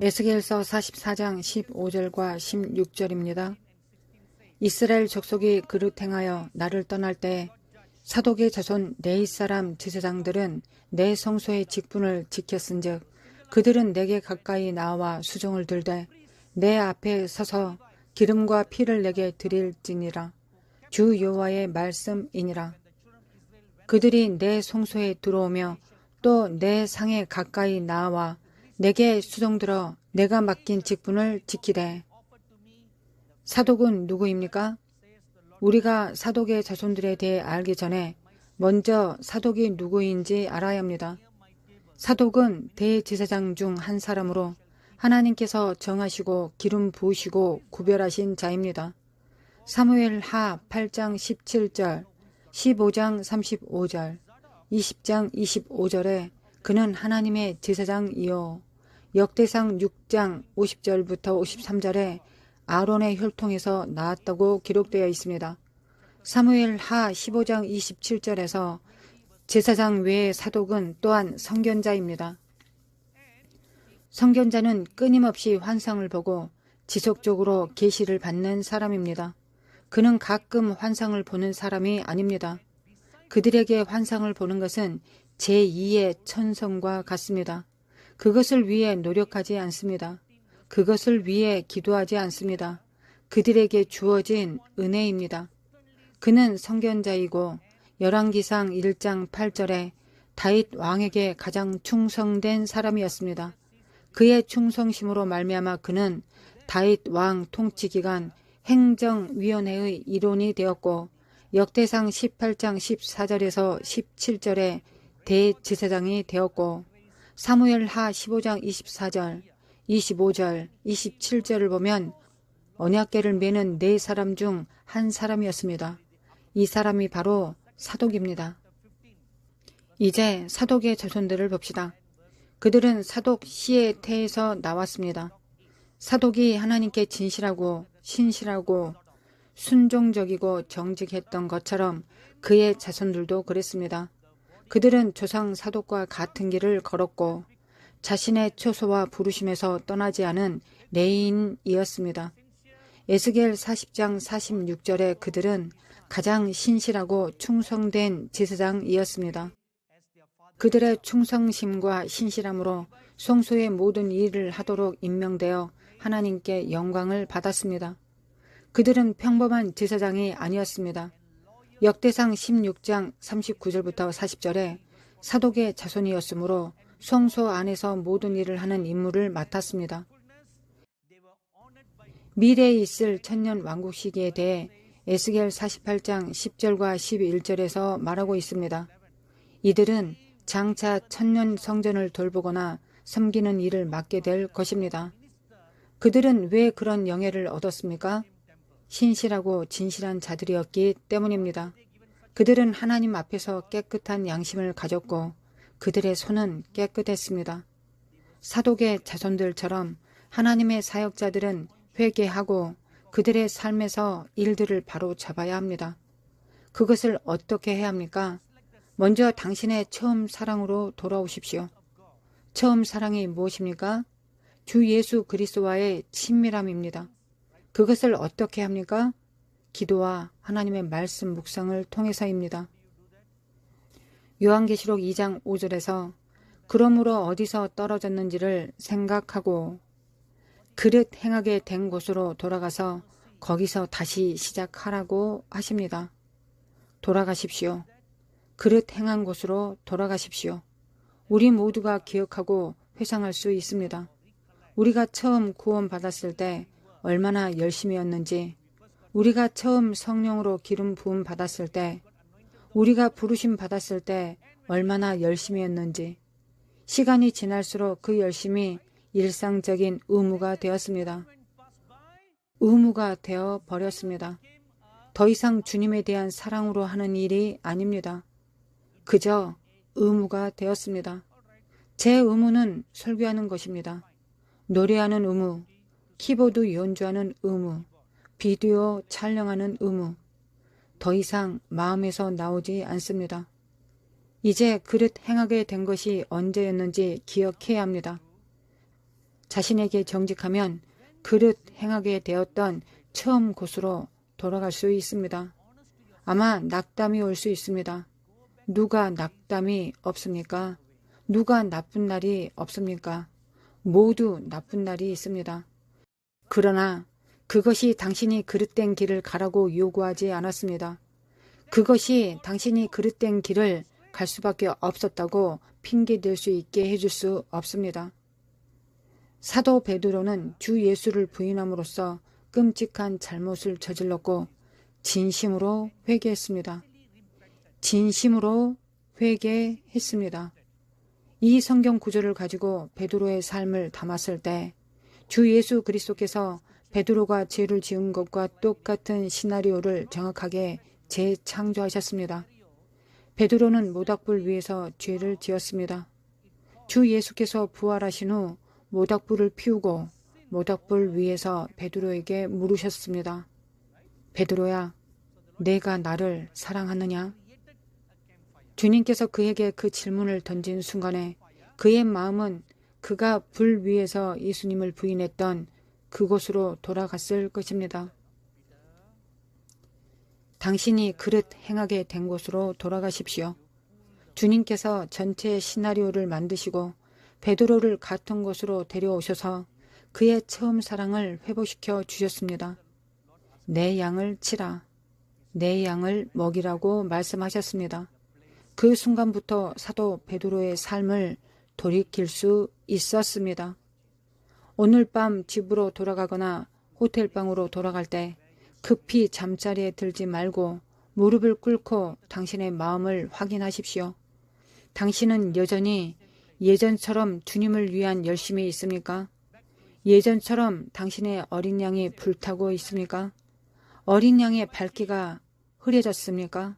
에스겔서 44장 15절과 16절입니다. 이스라엘 족속이 그릇 행하여 나를 떠날 때 사독의 자손 네 사람 제사장들은 내 성소의 직분을 지켰은즉 그들은 내게 가까이 나와 수종을 들되 내 앞에 서서 기름과 피를 내게 드릴지니라. 주 여호와의 말씀이니라. 그들이 내 성소에 들어오며 또 내 상에 가까이 나와 내게 수종들어 내가 맡긴 직분을 지키되. 사독은 누구입니까? 우리가 사독의 자손들에 대해 알기 전에 먼저 사독이 누구인지 알아야 합니다. 사독은 대제사장 중 한 사람으로 하나님께서 정하시고 기름 부으시고 구별하신 자입니다. 사무엘하 8장 17절, 15장 35절, 20장 25절에 그는 하나님의 제사장이요 역대상 6장 50절부터 53절에 아론의 혈통에서 나왔다고 기록되어 있습니다. 사무엘하 15장 27절에서 제사장 외의 사독은 또한 선견자입니다. 선견자는 끊임없이 환상을 보고 지속적으로 계시를 받는 사람입니다. 그는 가끔 환상을 보는 사람이 아닙니다. 그들에게 환상을 보는 것은 제2의 천성과 같습니다. 그것을 위해 노력하지 않습니다. 그것을 위해 기도하지 않습니다. 그들에게 주어진 은혜입니다. 그는 선견자이고 열왕기상 1장 8절에 다윗 왕에게 가장 충성된 사람이었습니다. 그의 충성심으로 말미암아 그는 다윗 왕 통치 기간 행정위원회의 일원이 되었고 역대상 18장 14절에서 17절에 대제사장이 되었고 사무엘하 15장 24절, 25절, 27절을 보면 언약궤를 메는 네 사람 중 한 사람이었습니다. 이 사람이 바로 사독입니다. 이제 사독의 자손들을 봅시다. 그들은 사독 시에테에서 나왔습니다. 사독이 하나님께 진실하고 신실하고 순종적이고 정직했던 것처럼 그의 자손들도 그랬습니다. 그들은 조상 사독과 같은 길을 걸었고 자신의 초소와 부르심에서 떠나지 않은 레인이었습니다. 에스겔 40장 46절에 그들은 가장 신실하고 충성된 제사장이었습니다. 그들의 충성심과 신실함으로 성소의 모든 일을 하도록 임명되어 하나님께 영광을 받았습니다. 그들은 평범한 제사장이 아니었습니다. 역대상 16장 39절부터 40절에 사독의 자손이었으므로 성소 안에서 모든 일을 하는 임무를 맡았습니다. 미래에 있을 천년 왕국 시기에 대해 에스겔 48장 10절과 11절에서 말하고 있습니다. 이들은 장차 천년 성전을 돌보거나 섬기는 일을 맡게 될 것입니다. 그들은 왜 그런 영예를 얻었습니까? 신실하고 진실한 자들이었기 때문입니다. 그들은 하나님 앞에서 깨끗한 양심을 가졌고 그들의 손은 깨끗했습니다. 사독의 자손들처럼 하나님의 사역자들은 회개하고 그들의 삶에서 일들을 바로 잡아야 합니다. 그것을 어떻게 해야 합니까? 먼저 당신의 처음 사랑으로 돌아오십시오. 처음 사랑이 무엇입니까? 주 예수 그리스도와의 친밀함입니다. 그것을 어떻게 합니까? 기도와 하나님의 말씀 묵상을 통해서입니다. 요한계시록 2장 5절에서 그러므로 어디서 떨어졌는지를 생각하고 그릇 행하게 된 곳으로 돌아가서 거기서 다시 시작하라고 하십니다. 돌아가십시오. 그릇 행한 곳으로 돌아가십시오. 우리 모두가 기억하고 회상할 수 있습니다. 우리가 처음 구원받았을 때 얼마나 열심히였는지, 우리가 처음 성령으로 기름 부음 받았을 때, 우리가 부르심 받았을 때 얼마나 열심히 했는지, 시간이 지날수록 그 열심이 일상적인 의무가 되었습니다. 의무가 되어 버렸습니다. 더 이상 주님에 대한 사랑으로 하는 일이 아닙니다. 그저 의무가 되었습니다. 제 의무는 설교하는 것입니다. 노래하는 의무, 키보드 연주하는 의무, 비디오 촬영하는 의무, 더 이상 마음에서 나오지 않습니다. 이제 그릇 행하게 된 것이 언제였는지 기억해야 합니다. 자신에게 정직하면 그릇 행하게 되었던 처음 곳으로 돌아갈 수 있습니다. 아마 낙담이 올 수 있습니다. 누가 낙담이 없습니까? 누가 나쁜 날이 없습니까? 모두 나쁜 날이 있습니다. 그러나 그것이 당신이 그릇된 길을 가라고 요구하지 않았습니다. 그것이 당신이 그릇된 길을 갈 수밖에 없었다고 핑계댈 수 있게 해줄 수 없습니다. 사도 베드로는 주 예수를 부인함으로써 끔찍한 잘못을 저질렀고 진심으로 회개했습니다. 진심으로 회개했습니다. 이 성경 구절을 가지고 베드로의 삶을 담았을 때 주 예수 그리스도께서 베드로가 죄를 지은 것과 똑같은 시나리오를 정확하게 재창조하셨습니다. 베드로는 모닥불 위에서 죄를 지었습니다. 주 예수께서 부활하신 후 모닥불을 피우고 모닥불 위에서 베드로에게 물으셨습니다. 베드로야, 내가 나를 사랑하느냐? 주님께서 그에게 그 질문을 던진 순간에 그의 마음은 그가 불 위에서 예수님을 부인했던 그곳으로 돌아갔을 것입니다. 당신이 그릇 행하게 된 곳으로 돌아가십시오. 주님께서 전체 시나리오를 만드시고 베드로를 같은 곳으로 데려오셔서 그의 처음 사랑을 회복시켜 주셨습니다. 내 양을 치라. 내 양을 먹이라고 말씀하셨습니다. 그 순간부터 사도 베드로의 삶을 돌이킬 수 있었습니다. 오늘 밤 집으로 돌아가거나 호텔방으로 돌아갈 때 급히 잠자리에 들지 말고 무릎을 꿇고 당신의 마음을 확인하십시오. 당신은 여전히 예전처럼 주님을 위한 열심이 있습니까? 예전처럼 당신의 어린 양이 불타고 있습니까? 어린 양의 발기가 흐려졌습니까?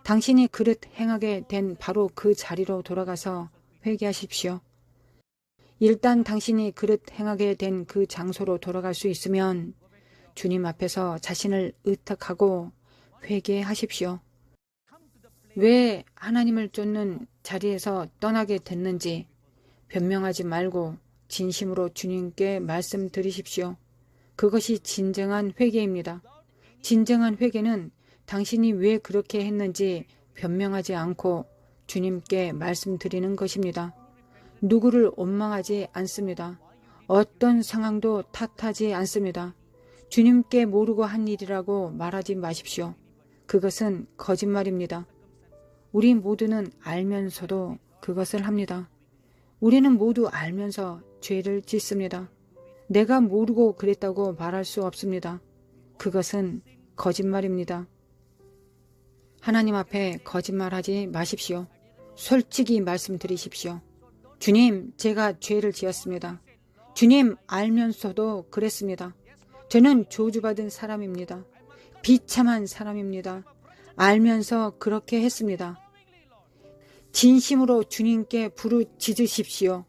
당신이 그릇 행하게 된 바로 그 자리로 돌아가서 회개하십시오. 일단 당신이 그릇 행하게 된 그 장소로 돌아갈 수 있으면 주님 앞에서 자신을 의탁하고 회개하십시오. 왜 하나님을 쫓는 자리에서 떠나게 됐는지 변명하지 말고 진심으로 주님께 말씀드리십시오. 그것이 진정한 회개입니다. 진정한 회개는 당신이 왜 그렇게 했는지 변명하지 않고 주님께 말씀드리는 것입니다. 누구를 원망하지 않습니다. 어떤 상황도 탓하지 않습니다. 주님께 모르고 한 일이라고 말하지 마십시오. 그것은 거짓말입니다. 우리 모두는 알면서도 그것을 합니다. 우리는 모두 알면서 죄를 짓습니다. 내가 모르고 그랬다고 말할 수 없습니다. 그것은 거짓말입니다. 하나님 앞에 거짓말하지 마십시오. 솔직히 말씀드리십시오. 주님, 제가 죄를 지었습니다. 주님, 알면서도 그랬습니다. 저는 저주받은 사람입니다. 비참한 사람입니다. 알면서 그렇게 했습니다. 진심으로 주님께 부르짖으십시오.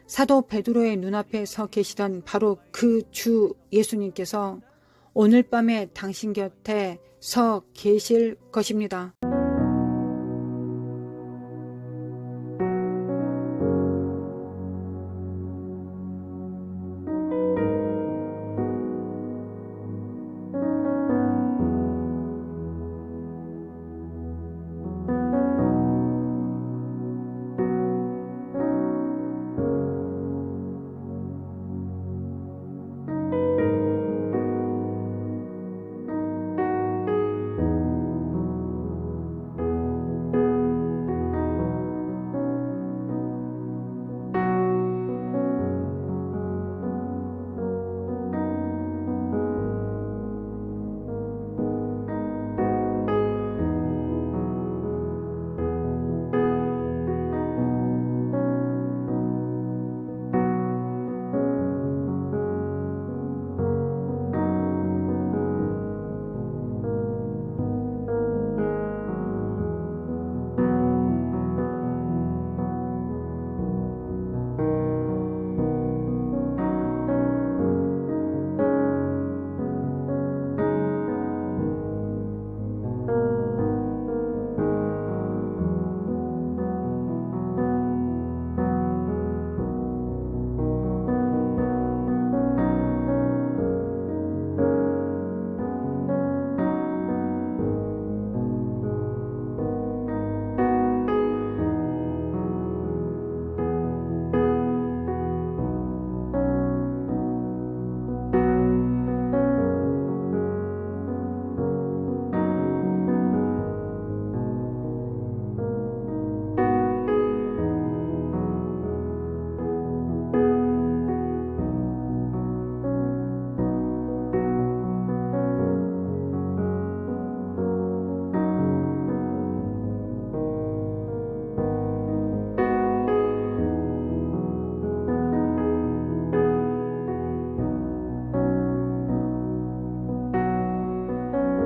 사도 베드로의 눈앞에 서 계시던 바로 그 주 예수님께서 오늘 밤에 당신 곁에 서 계실 것입니다.